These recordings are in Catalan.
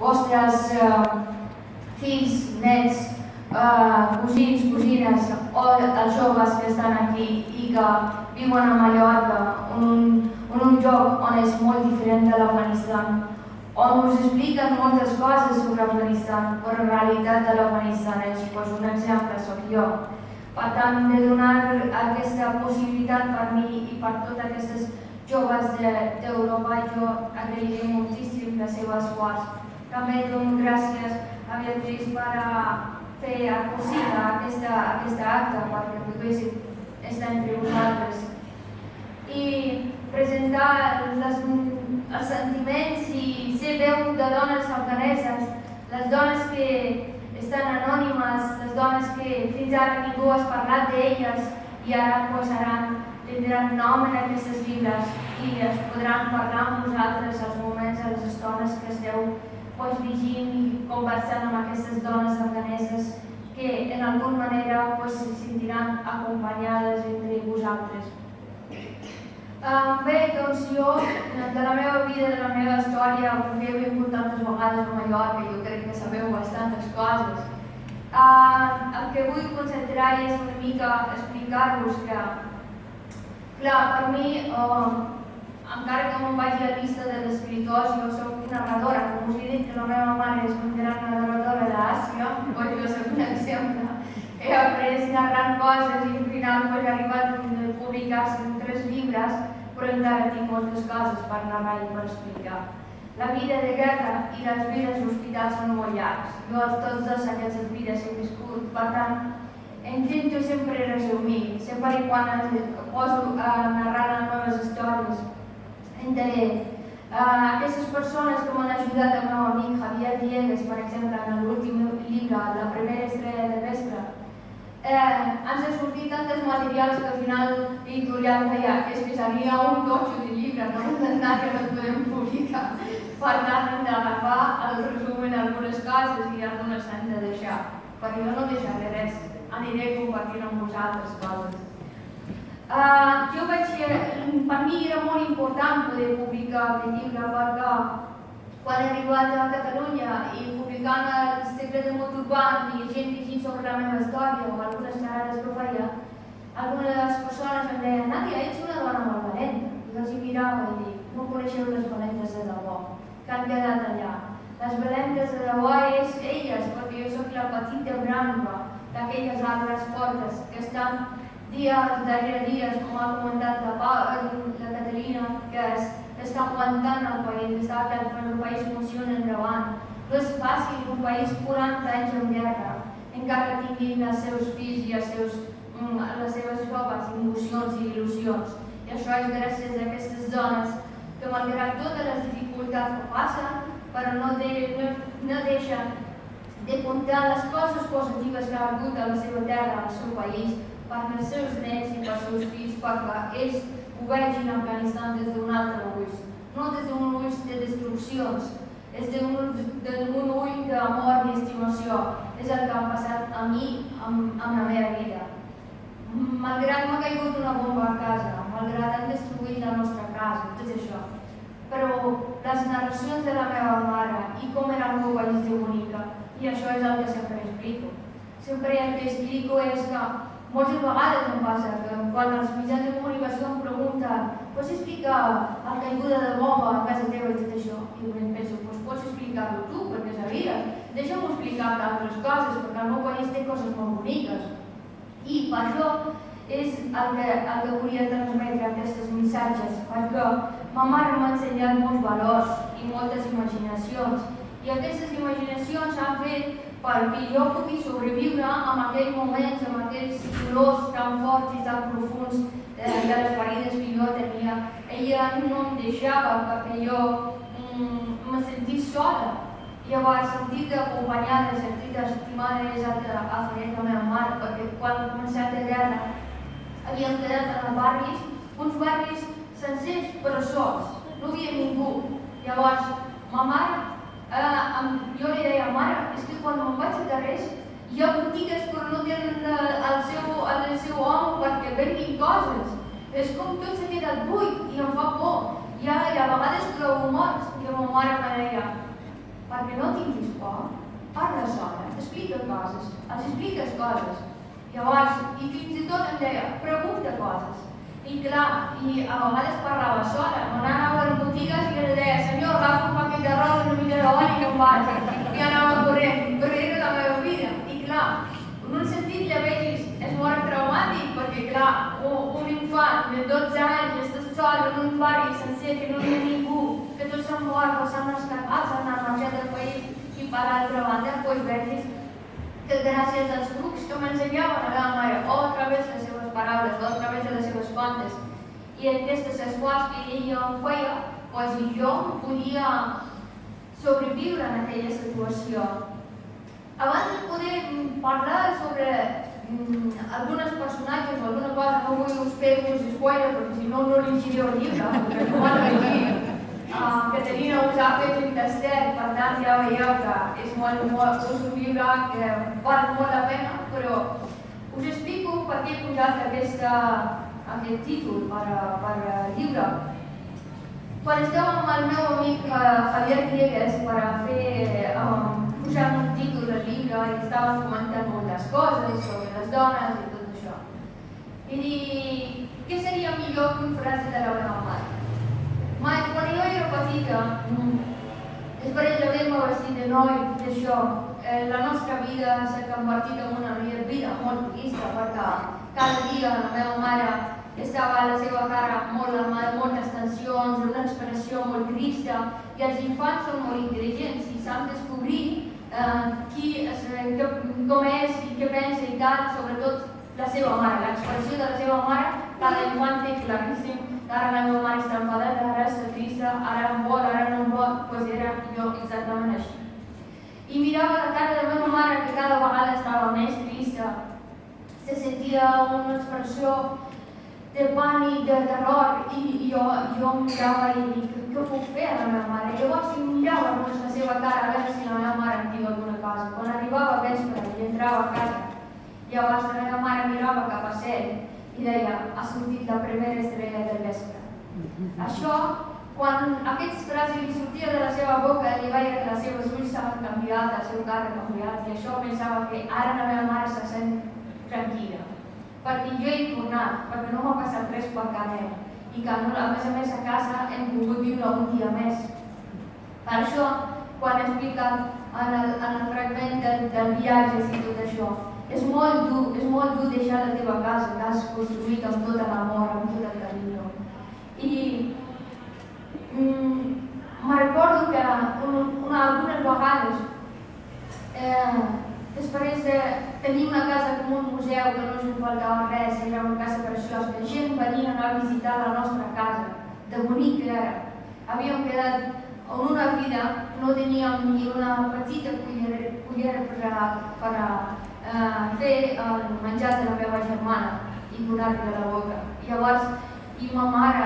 vostres fills, nets, cosins, cosines o els joves que estan aquí i que viuen a Mallorca, un lloc on és molt diferent de l'Afganistan, on us expliquen moltes coses sobre l'Afganistan, però en realitat de l'Afganistan és un exemple, soc jo. Per tant, de donar aquesta possibilitat per mi i per totes aquestes joves d'Europa, jo agrairé moltíssim el seu esforç. També dono gràcies a Beatriz per fer possible aquesta acte, perquè poguéssim estar entre vosaltres. I presentar els sentiments i ser veu de dones afganeses, les dones que estan anònimes, les dones que fins ara ningú ha parlat d'elles i ara tindran nom en aquests llibres i es podran parlar amb vosaltres als moments, a les estones que esteu llegint i conversant amb aquestes dones afganeses que en alguna manera se sentiran acompanyades entre vosaltres. Bé, doncs jo, de la meva vida, de la meva història, perquè he vingut tantes vegades a Mallorca, jo crec que sabeu bastantes coses. El que vull concentrar és una mica explicar-vos que, clar, per mi, encara que me'n vagi a la llista dels escriptors, jo soc narradora, com us he dit que la meva mare és una gran narradora d'Àsia, jo soc un exemple. He après narrant coses i al final he arribat a publicar-se en 3 llibres, però encara tinc moltes coses per narrar i per explicar. La vida de guerra i les vides d'hospital són molt llargs. Jo tots dos aquestes vides he viscut, per tant, intento sempre resumir, sempre quan poso a narrar les meves històries. Aquestes persones que m'han ajudat, el meu amic Javier Diegues, per exemple, en l'últim llibre, La primera estrella de vespre, ens ha sortit tantes materials que al final l'editorial deia que seria un totxo de llibre, no entendrà que no el podem publicar. Per tant, hem d'agafar el resum en algunes coses i algunes s'han de deixar, perquè jo no deixaré res, aniré compartint amb vosaltres coses. Per mi era molt important poder publicar aquest llibre perquè quan he arribat a Catalunya i publicant El secret del mot urbà i gent llegint sobre la meva història o algunes xerrades que feia, algunes persones em deien «Nàdia, ets una dona molt valenta». I els mirava i dic «No coneixeu les valentes de debò, que han quedat allà. Les valentes de debò és elles, perquè jo soc la petita branca d'aquelles arbres fortes que estan dies darrere dies, com ha comentat la Catalina, que està aguantant el país, està que el país funciona endavant. No és fàcil un país 40 anys en guerra, encara tinguin els seus fills i les seves joves emocions i il·lusions. I això és gràcies a aquestes dones que, malgrat totes les dificultats que passen, però no deixen de comptar les coses positives que ha hagut a la seva terra, al seu país, perquè els seus nets i pels seus fills, perquè ells ho vegin Afganistan des d'un altre ull, no des d'un ull de destruccions, és d'un ull d'amor i estimació. És el que ha passat a mi amb la meva vida. Malgrat m'ha caigut una bomba a casa, malgrat han destruït la nostra casa, tot això, però les narracions de la meva mare i com era el meu país de bonica, i això és el que sempre explico. Sempre el que explico és que moltes vegades em passa que quan els mitjans de comunicació em pregunten «Pots explicar la caiguda de bomba a casa teva i tot això?» I jo penso, pots explicar-ho tu, perquè sabies. Deixa'm explicar-te altres coses, perquè el meu país té coses molt boniques. I per això és el que volia transmetre aquests missatges, perquè ma mare m'ha ensenyat molts valors i moltes imaginacions. I aquestes imaginacions s'han fet perquè jo pugui sobreviure en aquells moments, en aquells dolors tan forts i tan profunds de les ferides que jo tenia. Ella no em deixava perquè jo me sentís sola. Llavors, sentit acompanyada, sentit estimada és el que ha fet la meva mare, perquè quan ha començat la guerra havíem quedat en els barris, uns barris sencers però sols, no hi havia ningú. Llavors, ma mare, jo li deia, mare, és que quan me'n vaig a carrers hi ha botigues però no tenen el seu home perquè venguin coses. És com tot s'ha quedat buit i em fa por. I a vegades trobo morts. I la meva mare me deia, perquè no t'hi t'explica coses, els expliques coses. Llavors, i fins i tot em deia, pregunta coses. I clar, i a vegades parlava sola, m'anava a les botigues i li deia, senyor, agafo un paquet d'arròs, una mica de oli i no em vaig. I anava corrent, perquè era la meva vida. I clar, en un sentit ja vegis, és molt traumàtic, perquè clar, un infant de 12 anys està sol en un barri sencer que no hi ha ningú, que tots s'han mort o s'han escapat, s'han marxat del país, i per altra banda, doncs vegis que gràcies als trucs que m'ensenyaven a la mare, o a través de les seves paraules, o a través de les seves contes, i aquestes esforços que ella em feia, doncs jo podia sobreviure en aquella situació. Abans de poder parlar sobre alguns personatges o alguna cosa, no vull fer-vos spoiler, perquè si no, no llegireu el llibre, perquè no van llegir. Caterina us ha fet un tastet, per tant ja veieu que és un llibre que val molt la pena, però us explico per què he posat aquest títol per llibre. Quan estava amb el meu amic Javier Diegues per posar un títol del llibre i estàvem comentant moltes coses sobre les dones i tot això. I dic, què seria millor que una frase de la meva mare? Quan jo era petita, després d'haver-me vestit de noi, d'això, la nostra vida s'ha convertit en una vida molt trista perquè cada dia la meva mare estava a la seva cara amb moltes tensions, una expressió molt trista, i els infants són molt intel·ligents i s'han de descobrir com és i què pensa i tal, sobretot la seva mare, l'expressió de la seva mare, cada infant té claríssim. Ara la meva mare està enfadada, ara està trista, ara em vol, ara no em vol, doncs era jo exactament així. I mirava la cara de la meva mare que cada vegada estava més trista, se sentia una expressió de pànic, de terror, i jo mirava i dic, què puc fer a la meva mare? Llavors mirava la seva cara a veure si la meva mare em diu alguna cosa. Quan arribava a vespre i entrava a casa, llavors la meva mare mirava cap a cel i deia, ha sortit la primera estrella del vespre. Això, quan aquestes frases li sortia de la seva boca, li veia que les seves ulls s'han canviat, el seu cara ha canviat, i això pensava que ara la meva mare se sent tranquil·la. Perquè jo he tornat, perquè no m'ha passat res per casa, i que a més a casa hem pogut viure un dia més. Per això, quan explica en el fragment del viatge i tot això, és molt dur deixar la teva casa que has construït amb tot l'amor, amb tot el carinyo. I me recordo que algunes vegades, després de tenir una casa com un museu que no ens faltava res, era una casa preciosa, la gent venia a visitar la nostra casa, de bonic que era. Havíem quedat en una vida, no teníem ni una petita cullera per fer el menjar de la meva germana i donar-li a la boca. Llavors, ma mare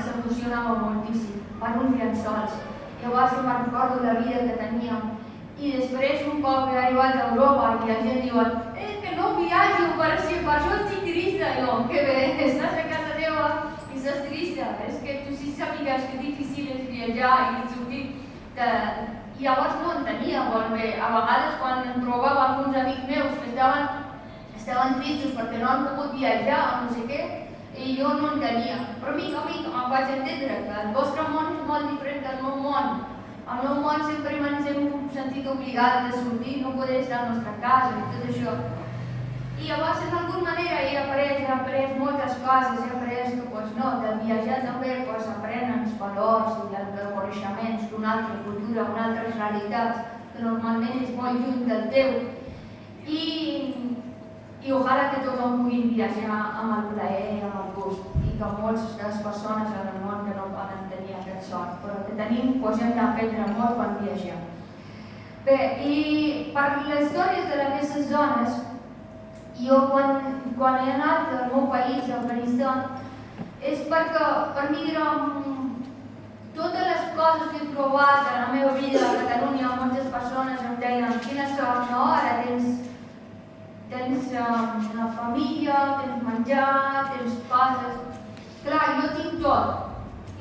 s'emocionava moltíssim per uns llençols. Llavors me'n recordo la vida que teníem. I després, un cop he arribat a Europa i la gent diu que no viatjo, per això estic trista. Jo, que bé, estàs a casa teva i estàs trista. És que tu sí sàpigues que difícil és viatjar i sortir. I llavors no entenia molt bé. A vegades quan em trobava amb uns amics meus que estaven tristos perquè no han pogut viatjar o no sé què, i jo no entenia. Però mica em vaig entendre que el vostre món és molt diferent del meu món. Al meu món sempre ens hem sentit obligats de sortir, no poder estar a la nostra casa i tot això. I llavors, d'alguna manera, he après moltes coses, he après que del viatjar també s'aprenen els valors i els coneixements d'una altra cultura, d'una altra realitat, que normalment és molt lluny del teu. I ojalà que tothom pugui viatjar amb el plaer i amb el gust, i que moltes de les persones en el món que no poden tenir aquest sort, però que tenim, hem d'aprendre molt quan viatgem. Bé, i per les històries d'aquestes dones, jo quan he anat al meu país, a Afganistan, és perquè per mi eren totes les coses que he trobat en la meva vida a Catalunya. Moltes persones em deien, quina sort, no? Ara tens una família, tens menjar, tens coses. Clar, jo tinc tot,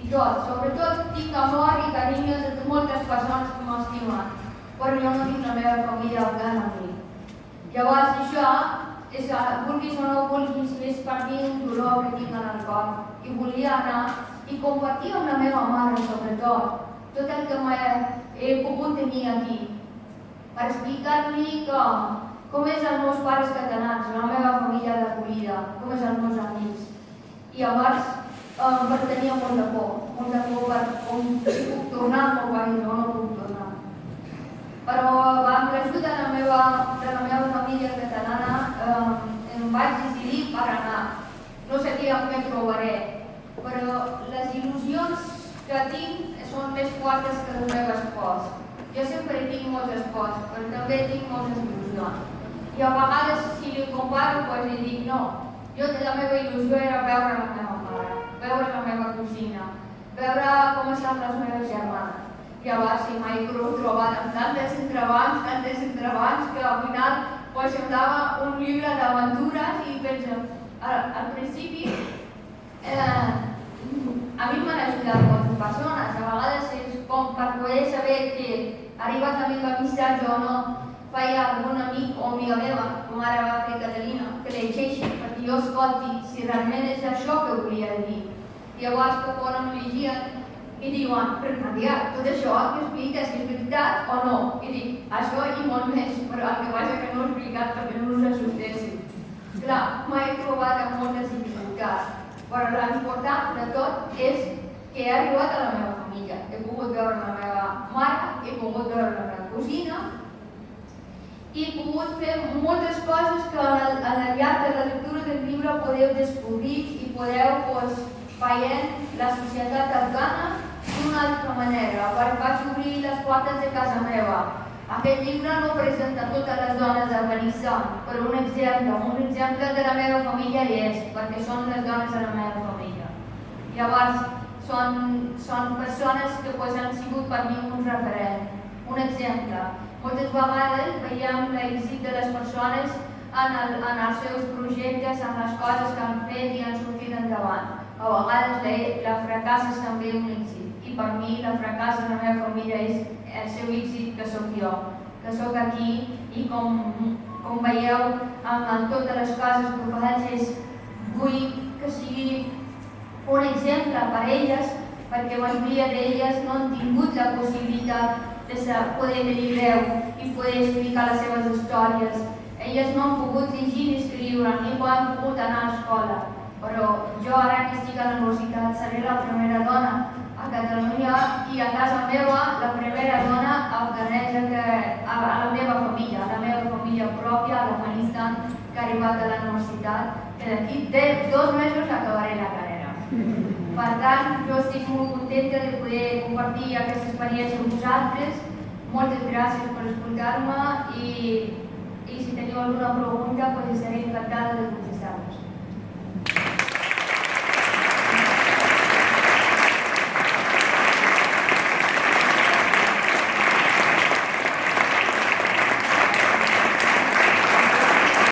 i tot. Sobretot tinc amor i carinyo de moltes persones que m'estimen. però jo no tinc la meva família afgana amb mi. Llavors això, vulguis o no vulguis, és per mi un dolor que tinc en el cor. I volia anar i compartir amb la meva mare, sobretot, tot el que he pogut tenir aquí, per explicar-li com és els meus pares catalans, la meva família d'acollida, com és els meus amics. I llavors tenia molta por per si puc tornar al meu país o no puc tornar. Però amb l'ajuda de la meva família catalana em vaig decidir per anar. No sabia què trobaré, però les il·lusions que tinc són més fortes que les meves pors. Jo sempre tinc moltes pors, però també tinc moltes il·lusions. I a vegades, si li comparo, doncs dic no. La meva il·lusió era veure la meva mare, veure la meva cosina, veure com estan les meves germanes. Llavors, mai m'he trobat amb tantes entrebancs, que al final semblava un llibre d'aventures i penso, al principi, a mi m'han ajudat moltes persones. A vegades és com per poder saber que arribat la meva missatge o no, feia algun amic o amiga meva, com ara va fer Catalina, que llegeixi perquè jo escolti si realment és això que volia dir. Llavors, que quan em llegien, i diuen, però Maria, tot això que expliques és veritat o no? I dic, això i molt més, però el que passa que no ho he explicat perquè no us assustéssim. Clar, m'he trobat amb moltes dificultats, però l'important de tot és que he arribat a la meva família. He pogut veure la meva mare, he pogut veure la meva cosina, i he pogut fer moltes coses que al llarg de la lectura del llibre podeu descobrir i podeu veient la societat afgana d'una altra manera. Vaig obrir les portes de casa meva. Aquest llibre no presenta totes les dones d'Afganistan, però un exemple de la meva família hi és, perquè són les dones de la meva família. Llavors, són persones que han sigut per mi un referent, un exemple. Moltes vegades veiem l'èxit de les persones en els seus projectes, en les coses que han fet i han sortit endavant. A vegades la fracàs és també un èxit. I per mi la fracàs de la meva família és el seu èxit, que sóc jo, que sóc aquí i com veieu en totes les coses que faig vull que sigui un exemple per a elles, perquè la majoria d'elles no han tingut la possibilitat de poder tenir veu i poder explicar les seves històries. Elles no han pogut llegir ni escriure, ni han pogut anar a l'escola. Però jo ara que estic a la universitat seré la primera dona a Catalunya i a casa meva la primera dona afganesa a la meva família pròpia a l'Afganistan, que ha arribat a la universitat, que d'aquí 2 mesos acabaré la carrera. Per tant, jo estic molt contenta de poder compartir aquesta experiència amb vosaltres. Moltes gràcies per escoltar-me i si teniu alguna pregunta, estaré encantada de contestar-vos.